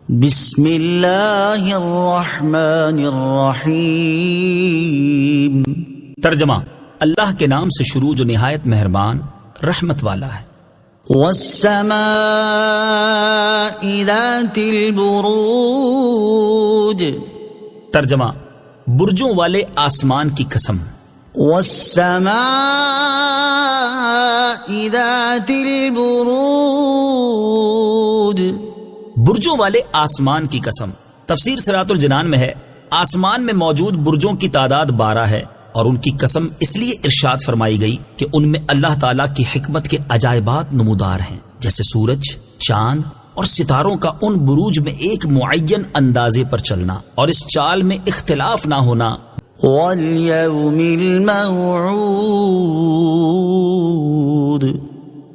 بسم اللہ الرحمن الرحیم۔ ترجمہ: اللہ کے نام سے شروع جو نہایت مہربان رحمت والا ہے۔ والسماء ذات البروج۔ ترجمہ: برجوں والے آسمان کی قسم۔ والسماء ذات البروج۔ برجوں والے آسمان کی قسم۔ تفسیر صراط الجنان میں ہے، آسمان میں موجود برجوں کی تعداد 12 ہے اور ان کی قسم اس لیے ارشاد فرمائی گئی کہ ان میں اللہ تعالیٰ کی حکمت کے عجائبات نمودار ہیں، جیسے سورج، چاند اور ستاروں کا ان بروج میں ایک معین اندازے پر چلنا اور اس چال میں اختلاف نہ ہونا۔ والیوم الموعود۔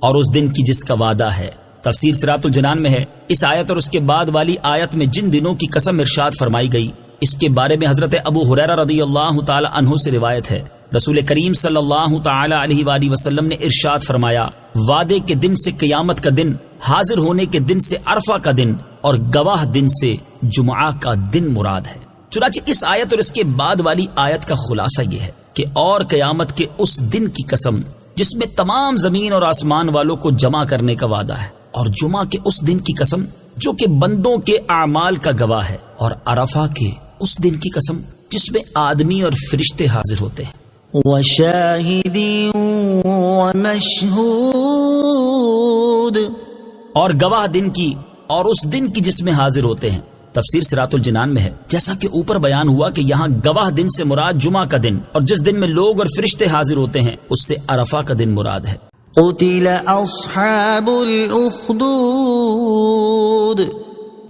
اور اس دن کی جس کا وعدہ ہے۔ تفسیر صراط الجنان میں ہے، اس آیت اور اس کے بعد والی آیت میں جن دنوں کی قسم ارشاد فرمائی گئی، اس کے بارے میں حضرت ابو ہریرہ رضی اللہ تعالی عنہ سے روایت ہے، رسول کریم صلی اللہ تعالی علیہ وآلہ وسلم نے ارشاد فرمایا، وعدے کے دن سے قیامت کا دن، حاضر ہونے کے دن سے عرفہ کا دن اور گواہ دن سے جمعہ کا دن مراد ہے۔ چنانچہ اس آیت اور اس کے بعد والی آیت کا خلاصہ یہ ہے کہ اور قیامت کے اس دن کی قسم جس میں تمام زمین اور آسمان والوں کو جمع کرنے کا وعدہ ہے، اور جمعہ کے اس دن کی قسم جو کہ بندوں کے اعمال کا گواہ ہے، اور عرفہ کے اس دن کی قسم جس میں آدمی اور فرشتے حاضر ہوتے ہیں۔ وشاہد ومشہود۔ اور گواہ دن کی اور اس دن کی جس میں حاضر ہوتے ہیں۔ تفسیر صراط الجنان میں ہے، جیسا کہ اوپر بیان ہوا کہ یہاں گواہ دن سے مراد جمعہ کا دن، اور جس دن میں لوگ اور فرشتے حاضر ہوتے ہیں اس سے عرفہ کا دن مراد ہے۔ قتل اصحاب الاخدود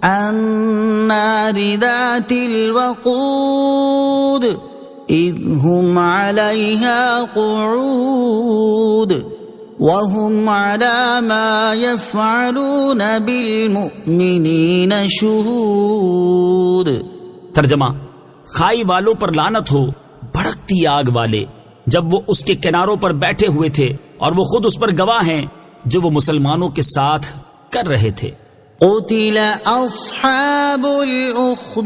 النار ذات الوقود اذ هم عليها قعود وهم على ما يفعلون بالمؤمنين شهود۔ ترجمہ: کھائی والوں پر لعنت ہو، بھڑکتی آگ والے، جب وہ اس کے کناروں پر بیٹھے ہوئے تھے اور وہ خود اس پر گواہ ہیں جو وہ مسلمانوں کے ساتھ کر رہے تھے۔ قتل اصحاب الاخدود۔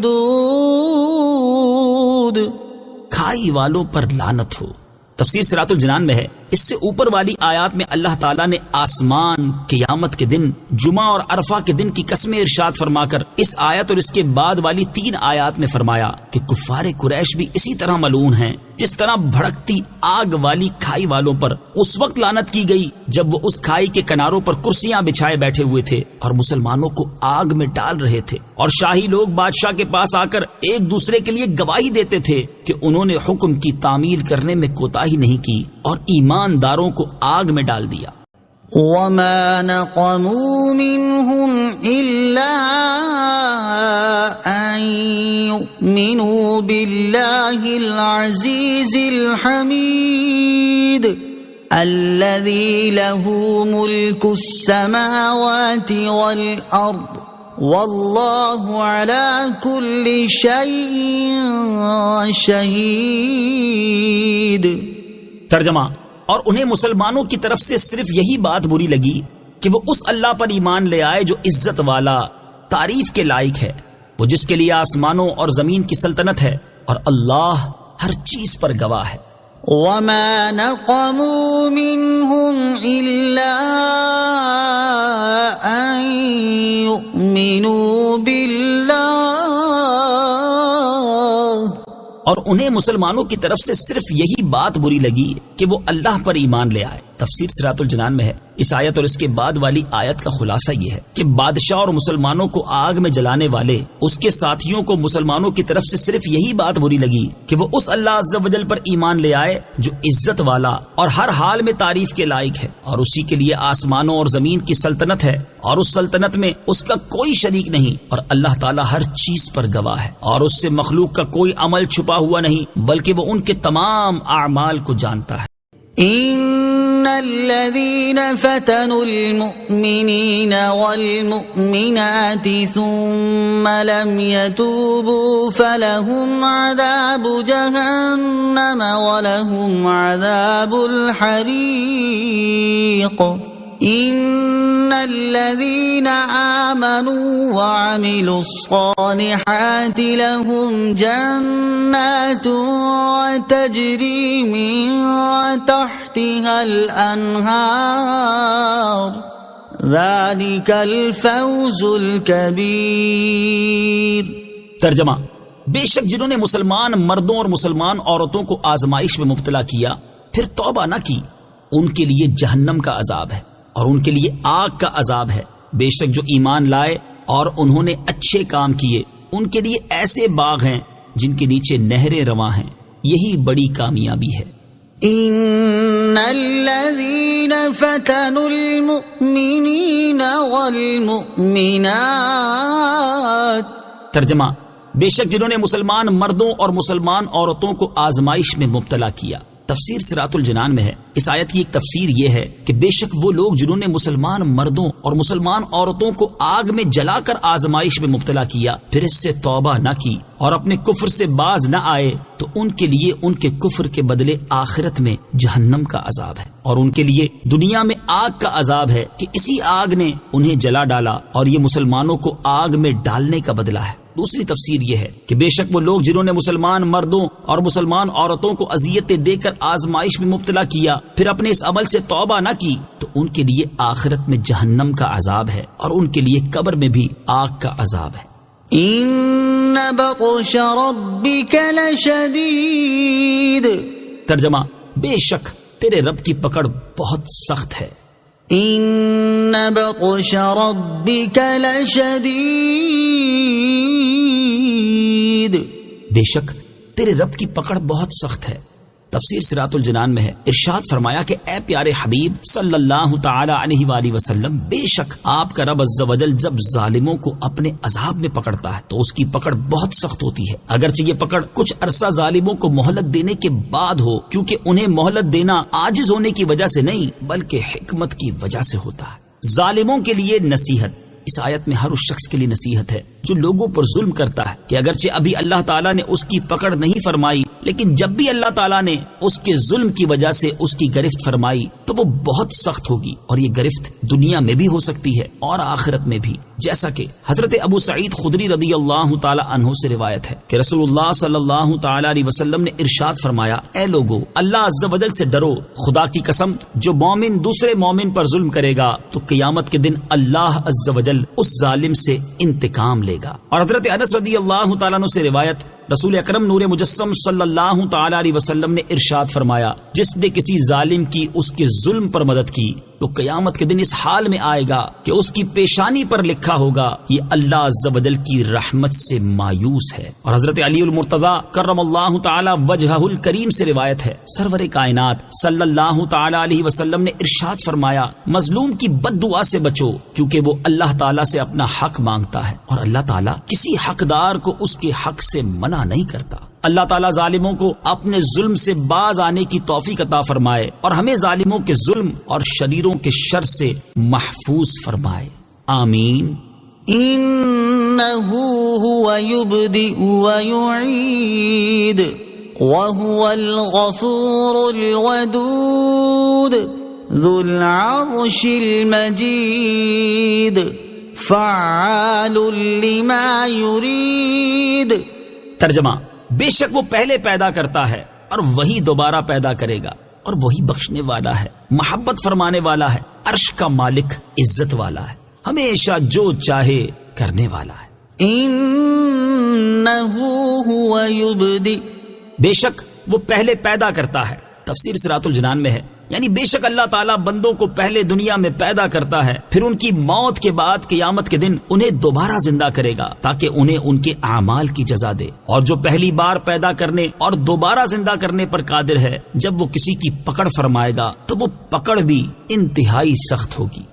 کھائی والوں پر لعنت ہو۔ تفسیر صراط الجنان میں ہے، اس سے اوپر والی آیات میں اللہ تعالیٰ نے آسمان، قیامت کے دن، جمعہ اور عرفہ کے دن کی قسمیں ارشاد فرما کر اس آیت اور اس کے بعد والی 3 آیات میں فرمایا کہ کفار قریش بھی اسی طرح ملعون ہیں جس طرح بھڑکتی آگ والی کھائی والوں پر اس وقت لعنت کی گئی جب وہ اس کھائی کے کناروں پر کرسیاں بچھائے بیٹھے ہوئے تھے اور مسلمانوں کو آگ میں ڈال رہے تھے، اور شاہی لوگ بادشاہ کے پاس آ کر ایک دوسرے کے لیے گواہی دیتے تھے کہ انہوں نے حکم کی تعمیل کرنے میں کوتاہی نہیں کی اور ایمانداروں کو آگ میں ڈال دیا۔ وما نقموا منهم إلا أن يؤمنوا بالله العزيز الحميد الذي له ملك السماوات والأرض والله على كل شيء شهيد۔ ترجمہ: اور انہیں مسلمانوں کی طرف سے صرف یہی بات بری لگی کہ وہ اس اللہ پر ایمان لے آئے جو عزت والا، تعریف کے لائق ہے، وہ جس کے لیے آسمانوں اور زمین کی سلطنت ہے، اور اللہ ہر چیز پر گواہ ہے۔ وما نقموا منهم إلا أن يؤمنوا بالله۔ اور انہیں مسلمانوں کی طرف سے صرف یہی بات بری لگی کہ وہ اللہ پر ایمان لے آئے۔ تفسیر صراط الجنان میں ہے، اس آیت اور اس کے بعد والی آیت کا خلاصہ یہ ہے کہ بادشاہ اور مسلمانوں کو آگ میں جلانے والے اس کے ساتھیوں کو مسلمانوں کی طرف سے صرف یہی بات بری لگی کہ وہ اس اللہ عز و جل پر ایمان لے آئے جو عزت والا اور ہر حال میں تعریف کے لائق ہے، اور اسی کے لیے آسمانوں اور زمین کی سلطنت ہے، اور اس سلطنت میں اس کا کوئی شریک نہیں، اور اللہ تعالیٰ ہر چیز پر گواہ ہے، اور اس سے مخلوق کا کوئی عمل چھپا ہوا نہیں بلکہ وہ ان کے تمام اعمال کو جانتا ہے۔ ان الذين فتنوا المؤمنين والمؤمنات ثم لم يتوبوا فلهم عذاب جهنم ولهم عذاب الحريق إن الذين آمنوا وعملوا الصالحات لهم جنات تجري من تحتها الأنهار ذلك الفوز الكبير. ترجمہ: بے شک جنہوں نے مسلمان مردوں اور مسلمان عورتوں کو آزمائش میں مبتلا کیا پھر توبہ نہ کی، ان کے لیے جہنم کا عذاب ہے اور ان کے لیے آگ کا عذاب ہے. بے شک جو ایمان لائے اور انہوں نے اچھے کام کیے ان کے لیے ایسے باغ ہیں جن کے نیچے نہریں رواں ہیں، یہی بڑی کامیابی ہے. ان الذين فتنوا المؤمنين والمؤمنات. ترجمہ: بے شک جنہوں نے مسلمان مردوں اور مسلمان عورتوں کو آزمائش میں مبتلا کیا. تفسیر صراط الجنان میں ہے. اس آیت کی ایک تفسیر یہ ہے کہ بے شک وہ لوگ جنہوں نے مسلمان مردوں اور مسلمان عورتوں کو آگ میں جلا کر آزمائش میں مبتلا کیا پھر اس سے توبہ نہ کی اور اپنے کفر سے باز نہ آئے تو ان کے لیے ان کے کفر کے بدلے آخرت میں جہنم کا عذاب ہے اور ان کے لیے دنیا میں آگ کا عذاب ہے کہ اسی آگ نے انہیں جلا ڈالا اور یہ مسلمانوں کو آگ میں ڈالنے کا بدلہ ہے. دوسری تفسیر یہ ہے کہ بے شک وہ لوگ جنہوں نے مسلمان مردوں اور مسلمان عورتوں کو اذیتیں دے کر آزمائش میں مبتلا کیا پھر اپنے اس عمل سے توبہ نہ کی تو ان کے لیے آخرت میں جہنم کا عذاب ہے اور ان کے لیے قبر میں بھی آگ کا عذاب ہے. ان بطش ربک لشدید. ترجمہ: بے شک تیرے رب کی پکڑ بہت سخت ہے. ان بطش ربک لشدید. بے شک تیرے رب کی پکڑ بہت سخت ہے. تفسیر صراط الجنان میں ہے. ارشاد فرمایا کہ اے پیارے حبیب صلی اللہ تعالی علیہ وآلہ وسلم، بے شک آپ کا رب عز و جل جب ظالموں کو اپنے عذاب میں پکڑتا ہے تو اس کی پکڑ بہت سخت ہوتی ہے، اگرچہ یہ پکڑ کچھ عرصہ ظالموں کو مہلت دینے کے بعد ہو، کیونکہ انہیں مہلت دینا عاجز ہونے کی وجہ سے نہیں بلکہ حکمت کی وجہ سے ہوتا ہے. ظالموں کے لیے نصیحت. اس آیت میں ہر اس شخص کے لیے نصیحت ہے جو لوگوں پر ظلم کرتا ہے کہ اگرچہ ابھی اللہ تعالیٰ نے اس کی پکڑ نہیں فرمائی لیکن جب بھی اللہ تعالیٰ نے اس کے ظلم کی وجہ سے اس کی گرفت فرمائی تو وہ بہت سخت ہوگی اور یہ گرفت دنیا میں بھی ہو سکتی ہے اور آخرت میں بھی، جیسا کہ حضرت ابو سعید خدری رضی اللہ تعالی عنہ سے روایت ہے کہ رسول اللہ صلی اللہ تعالی علیہ وسلم نے ارشاد فرمایا: اے لوگو، اللہ عز و جل سے ڈرو. خدا کی قسم جو مومن دوسرے مومن پر ظلم کرے گا تو قیامت کے دن اللہ عز و جل اس ظالم سے انتقام لے گا. اور حضرت انس رضی اللہ تعالیٰ عنہ سے روایت، رسول اکرم نور مجسم صلی اللہ تعالی علیہ وسلم نے ارشاد فرمایا: جس نے کسی ظالم کی اس کے ظلم پر مدد کی تو قیامت کے دن اس حال میں آئے گا کہ اس کی پیشانی پر لکھا ہوگا یہ اللہ عز و جل کی رحمت سے مایوس ہے. اور حضرت علی المرتضی کرم اللہ تعالی وجہہ الکریم سے روایت ہے، سرور کائنات صلی اللہ تعالی علیہ وسلم نے ارشاد فرمایا: مظلوم کی بد دعا سے بچو کیونکہ وہ اللہ تعالی سے اپنا حق مانگتا ہے اور اللہ تعالی کسی حقدار کو اس کے حق سے منع نہیں کرتا. اللہ تعالیٰ ظالموں کو اپنے ظلم سے باز آنے کی توفیق عطا فرمائے اور ہمیں ظالموں کے ظلم اور شریروں کے شر سے محفوظ فرمائے. آمین. انه هو يبدئ ويعيد وهو الغفور الودود ذو العرش المجيد فعال لما يريد. ترجمہ: بے شک وہ پہلے پیدا کرتا ہے اور وہی دوبارہ پیدا کرے گا اور وہی بخشنے والا ہے، محبت فرمانے والا ہے، عرش کا مالک، عزت والا ہے، ہمیشہ جو چاہے کرنے والا ہے. انه هو يبدئ. بے شک وہ پہلے پیدا کرتا ہے. تفسیر صراط الجنان میں ہے، یعنی بے شک اللہ تعالیٰ بندوں کو پہلے دنیا میں پیدا کرتا ہے پھر ان کی موت کے بعد قیامت کے دن انہیں دوبارہ زندہ کرے گا تاکہ انہیں ان کے اعمال کی جزا دے. اور جو پہلی بار پیدا کرنے اور دوبارہ زندہ کرنے پر قادر ہے، جب وہ کسی کی پکڑ فرمائے گا تو وہ پکڑ بھی انتہائی سخت ہوگی.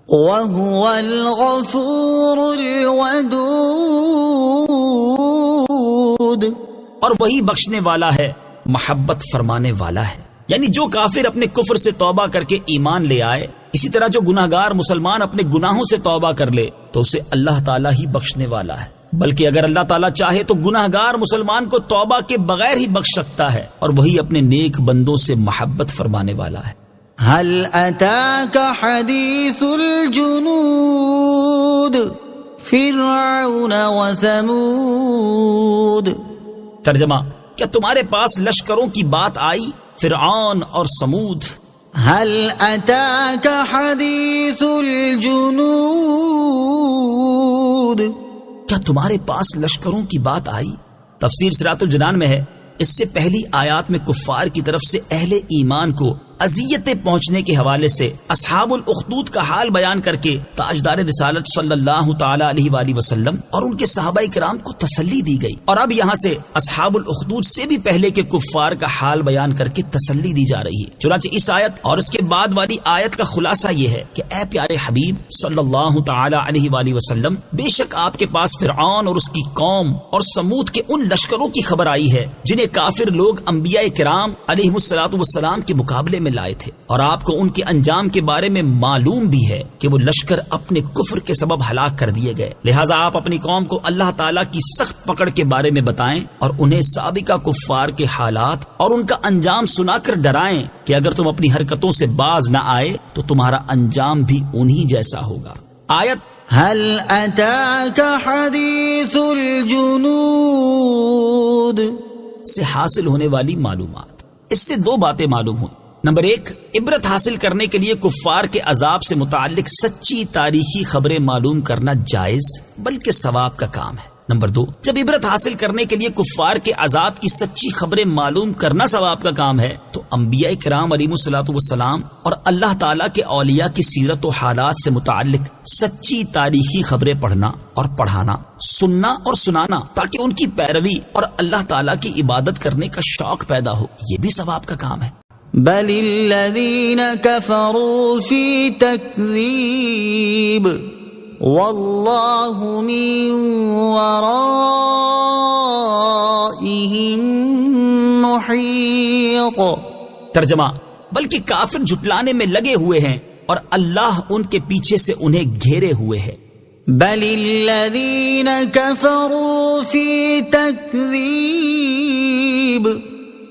وَهُوَ الْغَفُورُ الْوَدُودُ. اور وہی بخشنے والا ہے، محبت فرمانے والا ہے. یعنی جو کافر اپنے کفر سے توبہ کر کے ایمان لے آئے، اسی طرح جو گناہگار مسلمان اپنے گناہوں سے توبہ کر لے تو اسے اللہ تعالیٰ ہی بخشنے والا ہے. بلکہ اگر اللہ تعالیٰ چاہے تو گناہگار مسلمان کو توبہ کے بغیر ہی بخش سکتا ہے اور وہی اپنے نیک بندوں سے محبت فرمانے والا ہے. هل أتاك حديث الجنود فرعون وثمود. ترجمہ، کیا تمہارے پاس لشکروں کی بات آئی، فرعون اور سمود؟ هل أتاك حديث الجنود، کیا تمہارے پاس لشکروں کی بات آئی؟ تفسیر صراط الجنان میں ہے، اس سے پہلی آیات میں کفار کی طرف سے اہل ایمان کو اذیتیں پہنچنے کے حوالے سے اصحاب الاخدود کا حال بیان کر کے تاجدار رسالت صلی اللہ تعالی علیہ وآلہ وسلم اور ان کے صحابہ کرام کو تسلی دی گئی، اور اب یہاں سے اصحاب الاخدود سے بھی پہلے کے کفار کا حال بیان کر کے تسلی دی جا رہی ہے۔ چنانچہ اس آیت اور اس کے بعد والی آیت کا خلاصہ یہ ہے کہ اے پیارے حبیب صلی اللہ تعالی علیہ وآلہ وسلم، بے شک آپ کے پاس فرعون اور اس کی قوم اور سمود کے ان لشکروں کی خبر آئی ہے جنہیں کافر لوگ انبیاء کرام علیہ الصلوۃ والسلام کے مقابلے میں لائے تھے، اور آپ کو ان کے انجام کے بارے میں معلوم بھی ہے کہ وہ لشکر اپنے کفر کے سبب ہلاک کر دیے گئے، لہٰذا آپ اپنی قوم کو اللہ تعالیٰ کی سخت پکڑ کے بارے میں بتائیں اور انہیں سابقہ کفار کے حالات اور ان کا انجام سنا کر ڈرائیں کہ اگر تم اپنی حرکتوں سے باز نہ آئے تو تمہارا انجام بھی انہی جیسا ہوگا۔ آیت هل أتاك حديث الجنود سے حاصل ہونے والی معلومات، اس سے دو باتیں معلوم ہوئی۔ نمبر ایک، عبرت حاصل کرنے کے لیے کفار کے عذاب سے متعلق سچی تاریخی خبریں معلوم کرنا جائز بلکہ ثواب کا کام ہے۔ نمبر دو، جب عبرت حاصل کرنے کے لیے کفار کے عذاب کی سچی خبریں معلوم کرنا ثواب کا کام ہے تو انبیاء کرام علیہ الصلوۃ والسلام اور اللہ تعالیٰ کے اولیاء کی سیرت و حالات سے متعلق سچی تاریخی خبریں پڑھنا اور پڑھانا، سننا اور سنانا تاکہ ان کی پیروی اور اللہ تعالیٰ کی عبادت کرنے کا شوق پیدا ہو، یہ بھی ثواب کا کام ہے۔ بل الذين كفروا في تكذيب والله من ورائهم محيط. ترجمہ، بلکہ کافر جھٹلانے میں لگے ہوئے ہیں اور اللہ ان کے پیچھے سے انہیں گھیرے ہوئے ہے۔ بل الذين كفروا في تكذيب،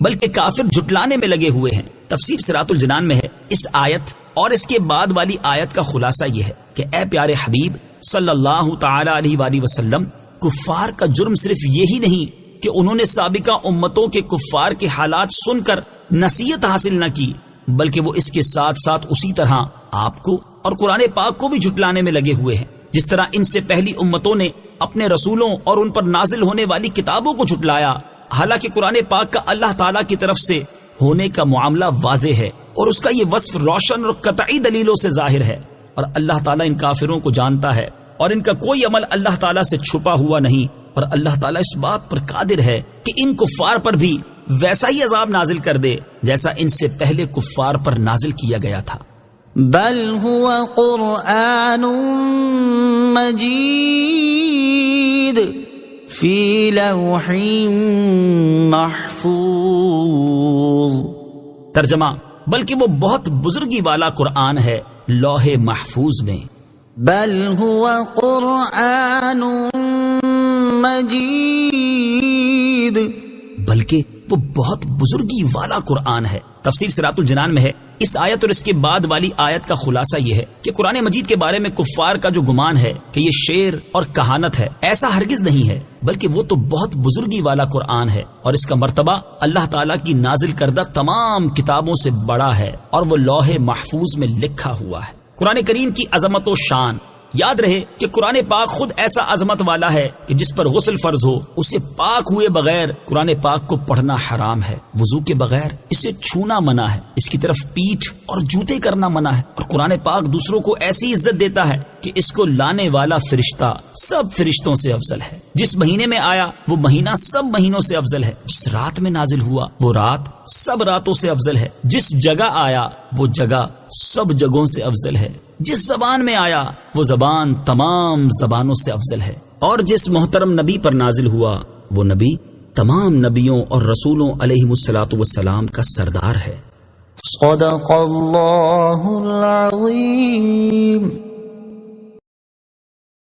بلکہ کافر جھٹلانے میں لگے ہوئے ہیں۔ تفسیر صراط الجنان میں ہے، اس آیت اور اس کے بعد والی آیت کا خلاصہ یہ ہے کہ اے پیارے حبیب صلی اللہ تعالی علیہ وآلہ وسلم، کفار کا جرم صرف یہی نہیں کہ انہوں نے سابقہ امتوں کے کفار کے حالات سن کر نصیحت حاصل نہ کی، بلکہ وہ اس کے ساتھ ساتھ اسی طرح آپ کو اور قرآن پاک کو بھی جھٹلانے میں لگے ہوئے ہیں، جس طرح ان سے پہلی امتوں نے اپنے رسولوں اور ان پر نازل ہونے والی کتابوں کو جھٹلایا، حالانکہ قرآن پاک کا اللہ تعالیٰ کی طرف سے ہونے کا معاملہ واضح ہے اور اس کا یہ وصف روشن اور قطعی دلیلوں سے ظاہر ہے، اور اللہ تعالیٰ ان کافروں کو جانتا ہے اور ان کا کوئی عمل اللہ تعالیٰ سے چھپا ہوا نہیں، اور اللہ تعالیٰ اس بات پر قادر ہے کہ ان کفار پر بھی ویسا ہی عذاب نازل کر دے جیسا ان سے پہلے کفار پر نازل کیا گیا تھا۔ بل هو قرآن مجید فی لوح محفوظ. ترجمہ، بلکہ وہ بہت بزرگی والا قرآن ہے لوح محفوظ میں۔ بل هو قرآن مجید، بلکہ وہ بہت بزرگی والا قرآن ہے۔ تفسیر صراط الجنان میں ہے، اس آیت اور اس کے بعد والی آیت کا خلاصہ یہ ہے کہ قرآن مجید کے بارے میں کفار کا جو گمان ہے کہ یہ شعر اور کہانت ہے، ایسا ہرگز نہیں ہے، بلکہ وہ تو بہت بزرگی والا قرآن ہے اور اس کا مرتبہ اللہ تعالیٰ کی نازل کردہ تمام کتابوں سے بڑا ہے اور وہ لوح محفوظ میں لکھا ہوا ہے۔ قرآن کریم کی عظمت و شان، یاد رہے کہ قرآن پاک خود ایسا عظمت والا ہے کہ جس پر غسل فرض ہو اسے پاک ہوئے بغیر قرآن پاک کو پڑھنا حرام ہے، وضو کے بغیر اسے چھونا منع ہے، اس کی طرف پیٹھ اور جوتے کرنا منع ہے، اور قرآن پاک دوسروں کو ایسی عزت دیتا ہے کہ اس کو لانے والا فرشتہ سب فرشتوں سے افضل ہے، جس مہینے میں آیا وہ مہینہ سب مہینوں سے افضل ہے، جس رات میں نازل ہوا وہ رات سب راتوں سے افضل ہے، جس جگہ آیا وہ جگہ سب جگہوں سے افضل ہے، جس زبان میں آیا وہ زبان تمام زبانوں سے افضل ہے، اور جس محترم نبی پر نازل ہوا وہ نبی تمام نبیوں اور رسولوں علیہم الصلوۃ والسلام کا سردار ہے۔ صدق اللہ العظیم۔